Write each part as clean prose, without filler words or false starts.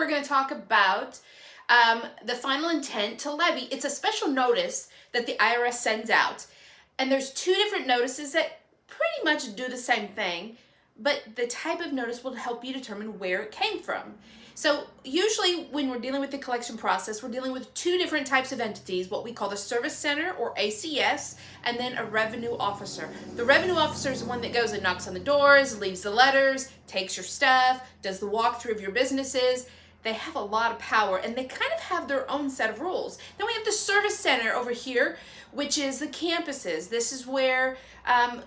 we're going to talk about the final intent to levy. It's a special notice that the IRS sends out. And there's two different notices that pretty much do the same thing, but the type of notice will help you determine where it came from. So usually when we're dealing with the collection process, we're dealing with two different types of entities, what we call the service center or ACS, and then a revenue officer. The revenue officer is the one that goes and knocks on the doors, leaves the letters, takes your stuff, does the walkthrough of your businesses. They have a lot of power and they kind of have their own set of rules. Then we have the service center over here, which is the campuses. This is where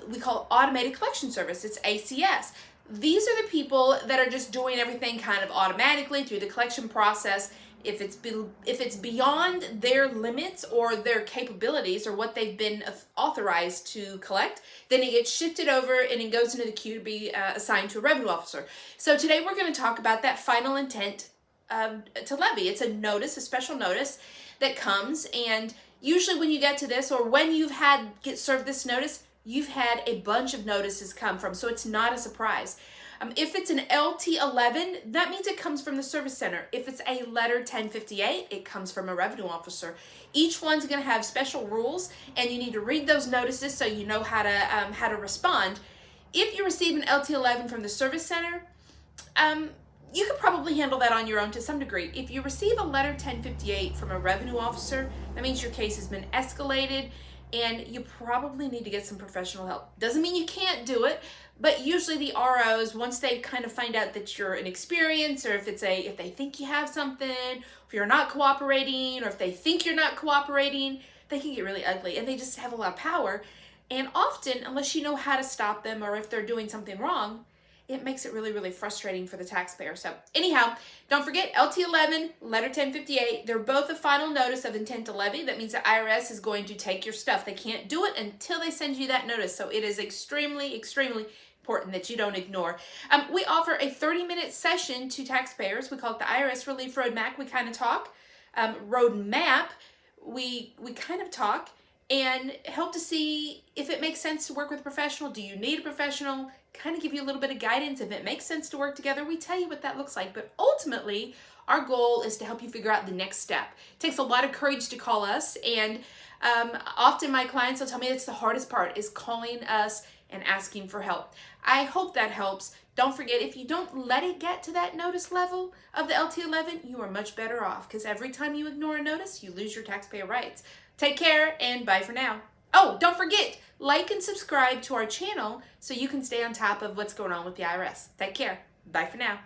we call automated collection service. It's ACS. These are the people that are just doing everything kind of automatically through the collection process. If it's beyond their limits or their capabilities or what they've been authorized to collect, then it gets shifted over and it goes into the queue to be assigned to a revenue officer. So today we're going to talk about that final intent to levy. It's a notice, a special notice that comes, and usually when you get to this or when you've get served this notice, you've had a bunch of notices come from, so it's not a surprise. If it's an LT11, that means it comes from the service center. If it's a letter 1058, it comes from a revenue officer. Each one's going to have special rules, and you need to read those notices so you know how to respond. If you receive an LT11 from the service center, you could probably handle that on your own to some degree. If you receive a letter 1058 from a revenue officer, that means your case has been escalated and you probably need to get some professional help. Doesn't mean you can't do it, but usually the ROs, once they kind of find out that you're inexperienced, or if they think you have something, if you're not cooperating, or if they think you're not cooperating, they can get really ugly and they just have a lot of power. And often, unless you know how to stop them or if they're doing something wrong, it makes it really, really frustrating for the taxpayer. So anyhow, don't forget LT11, letter 1058, they're both a final notice of intent to levy. That means the IRS is going to take your stuff. They can't do it until they send you that notice. So it is extremely, extremely important that you don't ignore. We offer a 30-minute session to taxpayers. We call it the IRS Relief Roadmap. We kind of talk. Roadmap, we kind of talk and help to see if it makes sense to work with a professional. Do you need a professional? Kind of give you a little bit of guidance. If it makes sense to work together, we tell you what that looks like. But ultimately, our goal is to help you figure out the next step. It takes a lot of courage to call us, and often my clients will tell me it's the hardest part, is calling us and asking for help. I hope that helps. Don't forget, if you don't let it get to that notice level of the LT11, you are much better off, because every time you ignore a notice, you lose your taxpayer rights. Take care, and bye for now. Oh, don't forget, like and subscribe to our channel so you can stay on top of what's going on with the IRS. Take care. Bye for now.